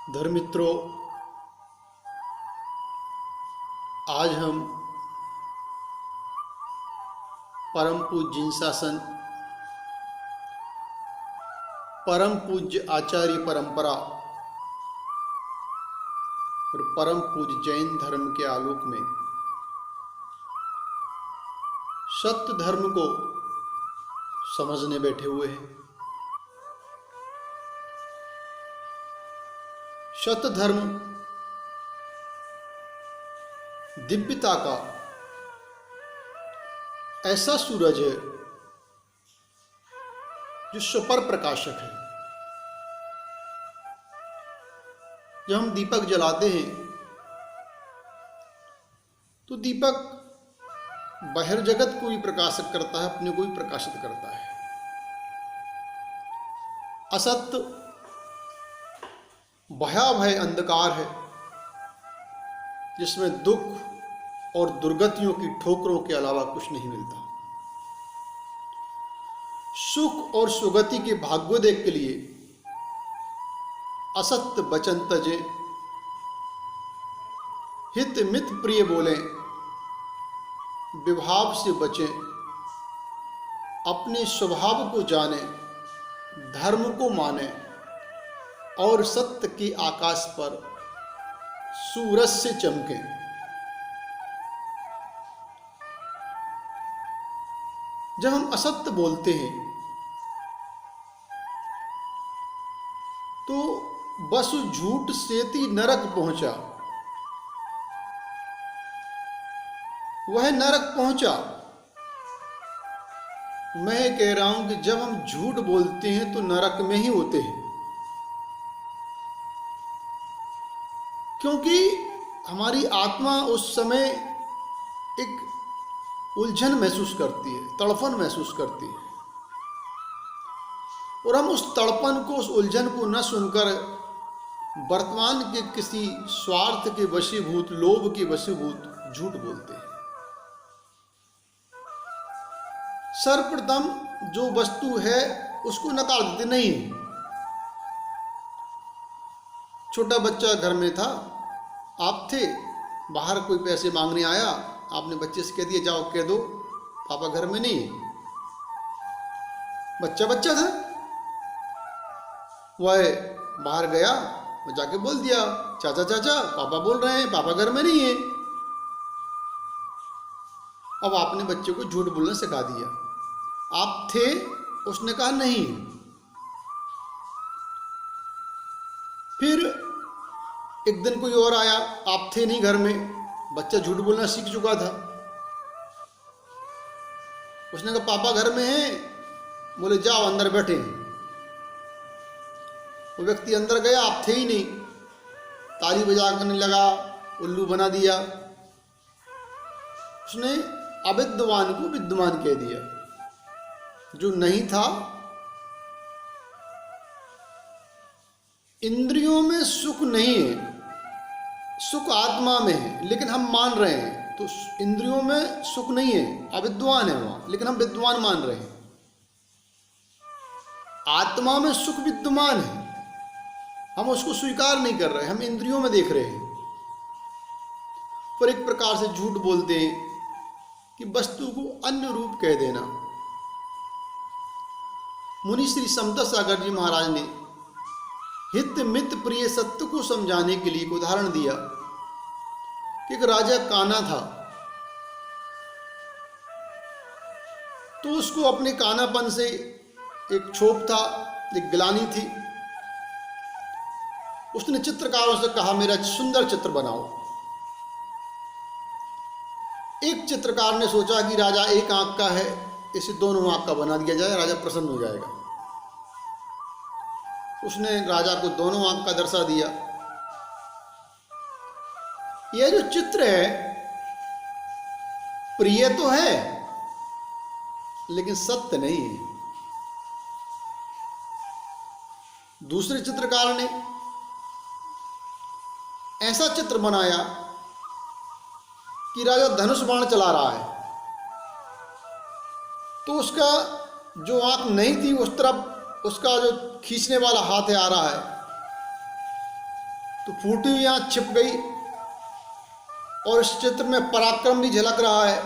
धर्मित्रों, आज हम परम पूज्य जिनशासन परम पूज्य आचार्य परंपरा और परम पूज्य जैन धर्म के आलोक में सत्य धर्म को समझने बैठे हुए हैं। सत्य धर्म दिव्यता का ऐसा सूरज है जो सुपर प्रकाशक है। जब हम दीपक जलाते हैं तो दीपक बाहर जगत को भी प्रकाशित करता है, अपने को भी प्रकाशित करता है। असत्य भयावह अंधकार है जिसमें दुख और दुर्गतियों की ठोकरों के अलावा कुछ नहीं मिलता। सुख और सुगति के भाग्योदय के लिए असत्य वचन तजे, हित मित प्रिय बोलें, विभाव से बचें, अपने स्वभाव को जानें, धर्म को मानें और सत्य के आकाश पर सूरज से चमकें। जब हम असत्य बोलते हैं तो बस झूठ से ही नरक पहुंचा, वह नरक पहुंचा। मैं कह रहा हूं कि जब हम झूठ बोलते हैं तो नरक में ही होते हैं, क्योंकि हमारी आत्मा उस समय एक उलझन महसूस करती है, तड़पन महसूस करती है, और हम उस तड़पन को, उस उलझन को न सुनकर वर्तमान के किसी स्वार्थ के वशीभूत, लोभ के वशीभूत झूठ बोलते हैं। सर्वप्रथम जो वस्तु है उसको नकार देते नहीं। छोटा बच्चा घर में था, आप थे, बाहर कोई पैसे मांगने आया, आपने बच्चे से कह दिया जाओ कह दो पापा घर में नहीं। बच्चा बच्चा था, वह बाहर गया, वो जाके बोल दिया चाचा चाचा पापा बोल रहे हैं पापा घर में नहीं है। अब आपने बच्चे को झूठ बोलना सिखा दिया। आप थे, उसने कहा नहीं। फिर एक दिन कोई और आया, आप थे नहीं घर में, बच्चा झूठ बोलना सीख चुका था। उसने कहा पापा घर में हैं, बोले जाओ अंदर बैठे। वो व्यक्ति अंदर गया, आप थे ही नहीं, ताली बजा करने लगा, उल्लू बना दिया। उसने अविद्वान को विद्वान कह दिया। जो नहीं था, इंद्रियों में सुख नहीं है, सुख आत्मा में है, लेकिन हम मान रहे हैं। तो इंद्रियों में सुख नहीं है, अविद्वान है वहां, लेकिन हम विद्वान मान रहे हैं। आत्मा में सुख विद्यमान है, हम उसको स्वीकार नहीं कर रहे, हम इंद्रियों में देख रहे हैं। पर एक प्रकार से झूठ बोलते हैं कि वस्तु को अन्य रूप कह देना। मुनि श्री समता सागर जी महाराज ने हित मित प्रिय सत्य को समझाने के लिए एक उदाहरण दिया कि एक राजा काना था, तो उसको अपने कानापन से एक क्षोभ था, एक गिलानी थी। उसने चित्रकारों से कहा मेरा सुंदर चित्र बनाओ। एक चित्रकार ने सोचा कि राजा एक आंख का है, इसे दोनों आंख का बना दिया जाए, राजा प्रसन्न हो जाएगा। उसने राजा को दोनों आंख का दर्शा दिया। यह जो चित्र है प्रिय तो है लेकिन सत्य नहीं है। दूसरे चित्रकार ने ऐसा चित्र बनाया कि राजा धनुष बाण चला रहा है, तो उसका जो आंख नहीं थी उस तरफ उसका जो खींचने वाला हाथ है आ रहा है, तो फूटी हुई आंख छिप गई और इस चित्र में पराक्रम भी झलक रहा है।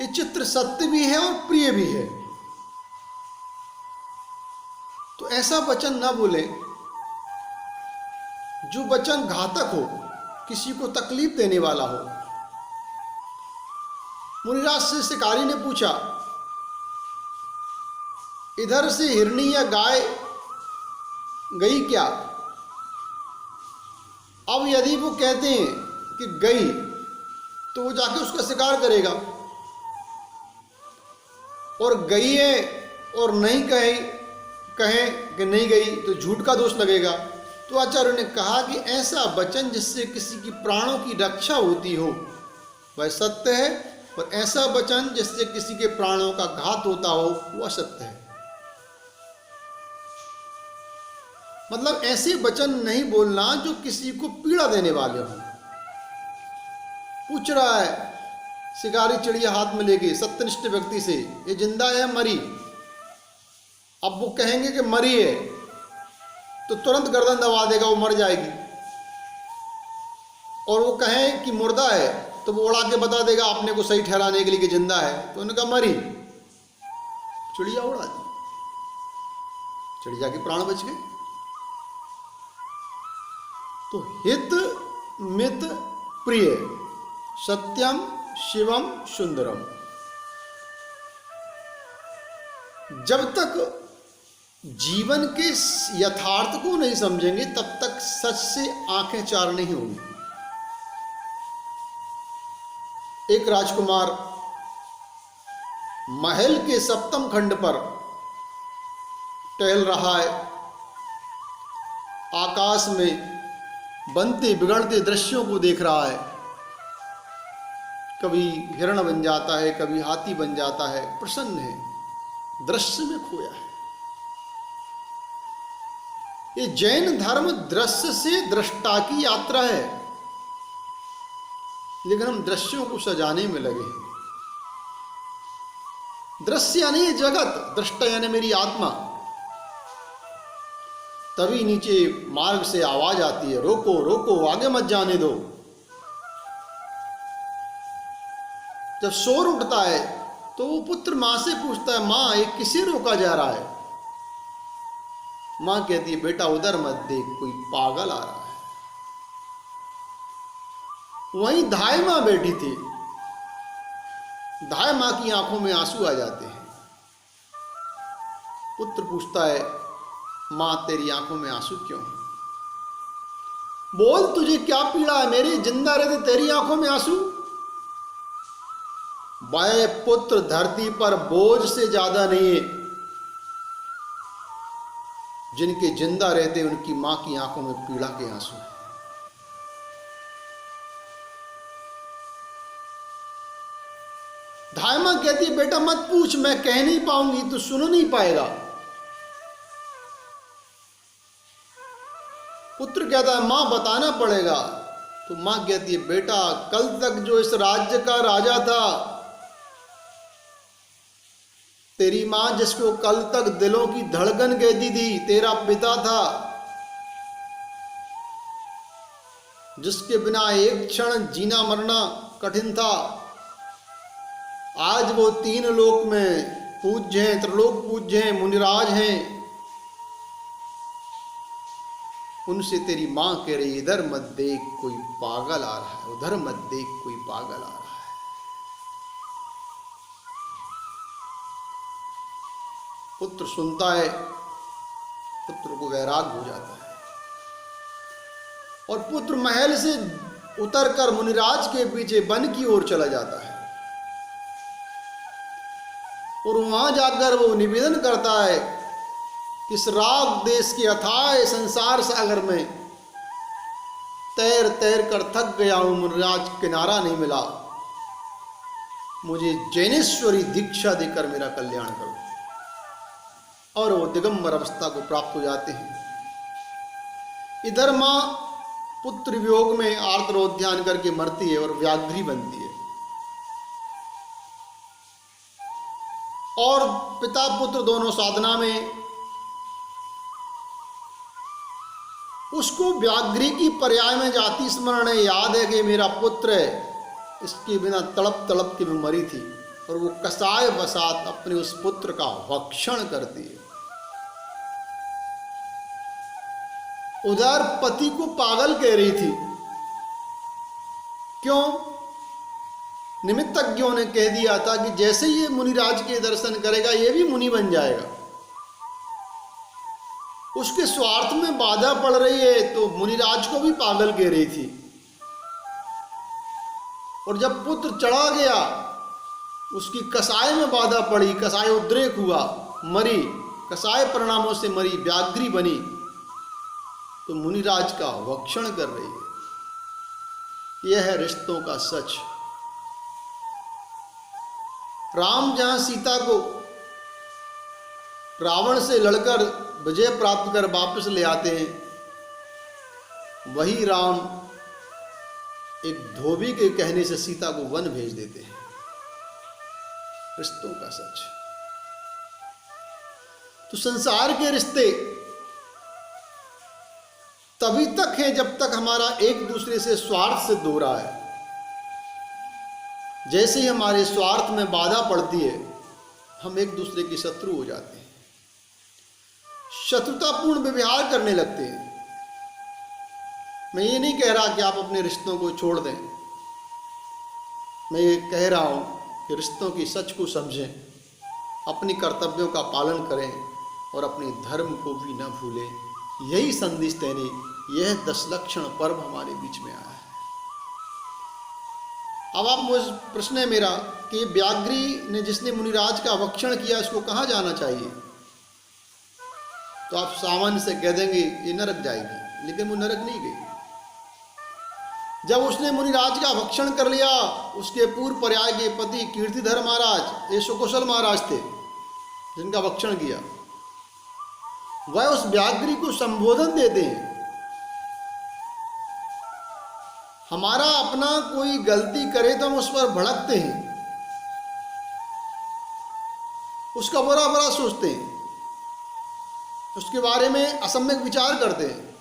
ये चित्र सत्य भी है और प्रिय भी है। तो ऐसा वचन ना बोले जो वचन घातक हो, किसी को तकलीफ देने वाला हो। मुनिराज से शिकारी ने पूछा, इधर से हिरनी या गाय गई क्या? अब यदि वो कहते हैं कि गई तो वो जाके उसका शिकार करेगा, और गई है और नहीं कहें कि नहीं गई तो झूठ का दोष लगेगा। तो आचार्य ने कहा कि ऐसा वचन जिससे किसी की प्राणों की रक्षा होती हो वह सत्य है, और ऐसा वचन जिससे किसी के प्राणों का घात होता हो वह असत्य है। मतलब ऐसे वचन नहीं बोलना जो किसी को पीड़ा देने वाले हों। पूछ रहा है शिकारी चिड़िया हाथ में लेके सत्यनिष्ठ व्यक्ति से, ये जिंदा है मरी? अब वो कहेंगे कि मरी है तो तुरंत गर्दन दबा देगा, वो मर जाएगी। और वो कहें कि मुर्दा है तो वो उड़ा के बता देगा अपने को सही ठहराने के लिए कि जिंदा है। तो उन्होंने कहा मरी, चिड़िया उड़ा दी, चिड़िया के प्राण बच गए। तो हित मित प्रिय, सत्यम शिवम सुंदरम। जब तक जीवन के यथार्थ को नहीं समझेंगे तब तक सच से आंखें चार नहीं होंगी। एक राजकुमार महल के सप्तम खंड पर टहल रहा है। आकाश में बनते बिगड़ते दृश्यों को देख रहा है। कभी हिरण बन जाता है, कभी हाथी बन जाता है, प्रसन्न है, दृश्य में खोया है। ये जैन धर्म दृश्य से दृष्टा की यात्रा है, लेकिन हम दृश्यों को सजाने में लगे हैं। दृश्य यानी जगत, दृष्टा यानी मेरी आत्मा। तभी नीचे मार्ग से आवाज आती है, रोको रोको, आगे मत जाने दो। जब शोर उठता है तो वो पुत्र मां से पूछता है, मां ये किसे रोका जा रहा है? मां कहती है, बेटा उधर मत देख, कोई पागल आ रहा है। वहीं धाय मां बैठी थी। धाय मां की आंखों में आंसू आ जाते हैं। पुत्र पूछता है, मां तेरी आंखों में आंसू क्यों है? बोल तुझे क्या पीड़ा है? मेरी जिंदा रहते तेरी आंखों में आंसू? वह पुत्र धरती पर बोझ से ज्यादा नहीं है। जिनके जिंदा रहते उनकी मां की आंखों में पीड़ा के आंसू है। धाय मां कहती है, बेटा मत पूछ, मैं कह नहीं पाऊंगी, तू सुन नहीं पाएगा। पुत्र कहता है, मां बताना पड़ेगा। तो मां कहती है, बेटा कल तक जो इस राज्य का राजा था, तेरी मां जिसको कल तक दिलों की धड़कन कहती थी, तेरा पिता था, जिसके बिना एक क्षण जीना मरना कठिन था, आज वो तीन लोक में पूज्य हैं, त्रिलोक पूज्य हैं, मुनिराज हैं। उनसे तेरी मां कह रही, इधर मत देख, कोई पागल आ रहा है, उधर मत देख, कोई पागल आ रहा है। पुत्र सुनता है, पुत्र को वैराग हो जाता है, और पुत्र महल से उतरकर मुनिराज के पीछे वन की ओर चला जाता है। और वहां जाकर वो निवेदन करता है कि इस राग देश के अथाह संसार सागर में तैर तैर कर थक गया हूं, मुनिराज किनारा नहीं मिला, मुझे जैनेश्वरी दीक्षा देकर मेरा कल्याण करो। और वो दिगंबर अवस्था को प्राप्त हो जाते हैं। इधर मां पुत्र वियोग में आर्द्रोद्यान करके मरती है और व्याघ्री बनती है, और पिता पुत्र दोनों साधना में उसको व्याघ्री की पर्याय में जाति स्मरण है, याद है कि मेरा पुत्र है, इसके बिना तड़प तड़प के मैं मरी थी, और वो कसाय बसात अपने उस पुत्र का भक्षण करती है। उधर पति को पागल कह रही थी। क्यों? निमित्तज्ञों ने कह दिया था कि जैसे ये मुनिराज के दर्शन करेगा ये भी मुनि बन जाएगा। उसके स्वार्थ में बाधा पड़ रही है तो मुनिराज को भी पागल कह रही थी। और जब पुत्र चढ़ा गया, उसकी कसाय में बाधा पड़ी, कसाय उद्रेक हुआ, मरी, कसाय परिणामों से मरी, व्याघ्री बनी, तो मुनिराज का भक्षण कर रही है। यह है रिश्तों का सच। राम जहां सीता को रावण से लड़कर विजय प्राप्त कर वापस ले आते हैं, वही राम एक धोबी के कहने से सीता को वन भेज देते हैं। रिश्तों का सच। तो संसार के रिश्ते तभी तक हैं जब तक हमारा एक दूसरे से स्वार्थ सिद्ध हो रहा है। जैसे ही हमारे स्वार्थ में बाधा पड़ती है, हम एक दूसरे की शत्रु हो जाते हैं, शत्रुतापूर्ण व्यवहार करने लगते हैं। मैं ये नहीं कह रहा कि आप अपने रिश्तों को छोड़ दें, मैं ये कह रहा हूं कि रिश्तों की सच को समझें, अपनी कर्तव्यों का पालन करें और अपने धर्म को भी न भूलें। यही संदेश देने यह 10 लक्षण पर्व हमारे बीच में आया है। अब आप मुझे प्रश्न है मेरा कि व्याघ्री ने, जिसने मुनिराज का भक्षण किया, इसको कहाँ जाना चाहिए? तो आप सामान्य से कह देंगे ये नरक जाएगी, लेकिन वो नरक नहीं गई। जब उसने मुनिराज का भक्षण कर लिया, उसके पूर्व पर्याय के पति कीर्तिधर महाराज, ये सुकुशल महाराज थे जिनका भक्षण किया, वह उस व्याघ्री को संबोधन देते हैं। हमारा अपना कोई गलती करे तो हम उस पर भड़कते हैं, उसका बुरा बुरा सोचते हैं, उसके बारे में असम्यक विचार करते हैं।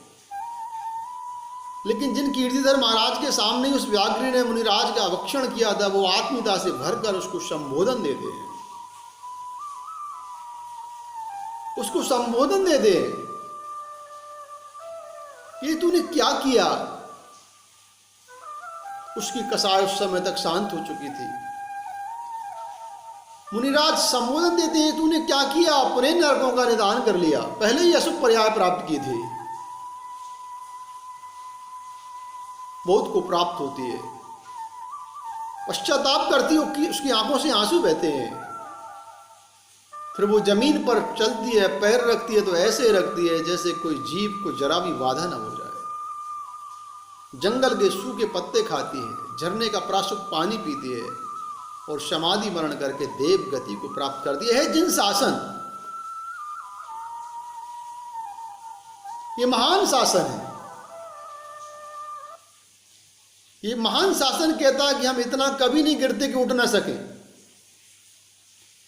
लेकिन जिन कीर्तिधर महाराज के सामने उस व्याघ्री ने मुनिराज का भक्षण किया था, वो आत्मीयता से भरकर उसको संबोधन देते हैं, उसको संबोधन देते हैं, ये तूने क्या किया? उसकी कसाय उस समय तक शांत हो चुकी थी। मुनिराज संबोधन देते हैं, तूने क्या किया? अपने नरकों का निदान कर लिया, पहले ही अशुभ पर्याय प्राप्त की थी, बहुत को प्राप्त होती है। पश्चाताप करती हो कि उसकी आंखों से आंसू बहते हैं। फिर वो जमीन पर चलती है, पैर रखती है तो ऐसे रखती है जैसे कोई जीव को जरा भी बाधा न हो जाए। जंगल के सूखे पत्ते खाती है, झरने का प्राशुद्ध पानी पीती है और समाधि मरण करके देव गति को प्राप्त करती है। जिन शासन, ये महान शासन है। ये महान शासन कहता है कि हम इतना कभी नहीं गिरते कि उठ ना सके।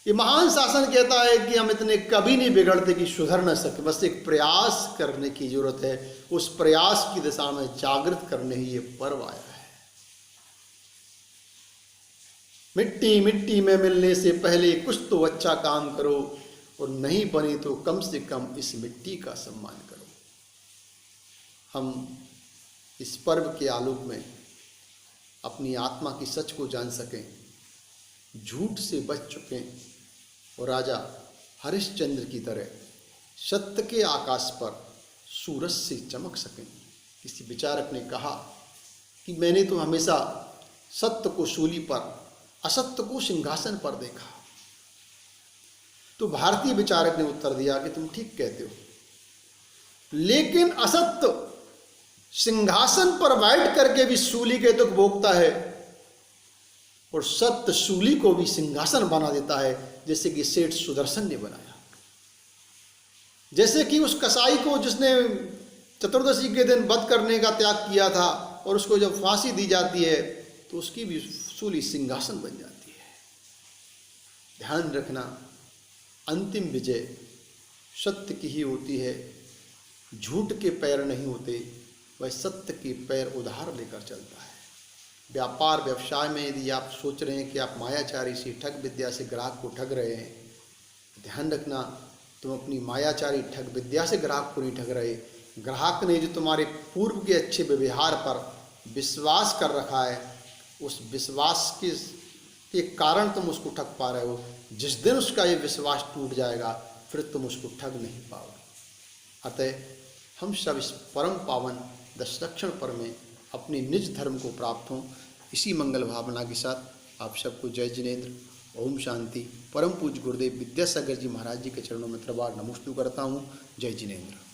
ये महान शासन कहता है कि हम इतने कभी नहीं बिगड़ते कि सुधर न सके। बस एक प्रयास करने की जरूरत है, उस प्रयास की दिशा में जागृत करने ही ये पर्व आया है। मिट्टी मिट्टी में मिलने से पहले कुछ तो अच्छा काम करो, और नहीं बने तो कम से कम इस मिट्टी का सम्मान करो। हम इस पर्व के आलोक में अपनी आत्मा की सच को जान सकें, झूठ से बच चुके और राजा हरिश्चंद्र की तरह सत्य के आकाश पर सूरज से चमक सकें। किसी विचारक ने कहा कि मैंने तो हमेशा सत्य को शूली पर, असत्य को सिंहासन पर देखा। तो भारतीय विचारक ने उत्तर दिया कि तुम ठीक कहते हो, लेकिन असत्य सिंहासन पर बैठ करके भी शूली के दुख भोगता है, और सत्य शूली को भी सिंहासन बना देता है, जैसे कि सेठ सुदर्शन ने बनाया। जैसे कि उस कसाई को जिसने चतुर्दशी के दिन वध करने का त्याग किया था, और उसको जब फांसी दी जाती है तो उसकी भी शूली सिंहासन बन जाती है। ध्यान रखना, अंतिम विजय सत्य की ही होती है। झूठ के पैर नहीं होते, वह सत्य के पैर उधार लेकर चलता है। व्यापार व्यवसाय में यदि आप सोच रहे हैं कि आप मायाचारी से ठग विद्या से ग्राहक को ठग रहे हैं, ध्यान रखना, तुम अपनी मायाचारी ठग विद्या से ग्राहक को नहीं ठग रहे। ग्राहक ने जो तुम्हारे पूर्व के अच्छे व्यवहार पर विश्वास कर रखा है, उस विश्वास के कारण तुम उसको ठग पा रहे हो। जिस दिन उसका ये विश्वास टूट जाएगा, फिर तुम उसको ठग नहीं पाओगे। अतः हम सब इस परम पावन दशलक्षण पर्व में अपने निज धर्म को प्राप्त हों, इसी मंगल भावना के साथ आप सबको जय जिनेंद्र, ओम शांति। परम पूज्य गुरुदेव विद्यासागर जी महाराज जी के चरणों में त्रिवार नमोस्तु करता हूँ। जय जिनेंद्र।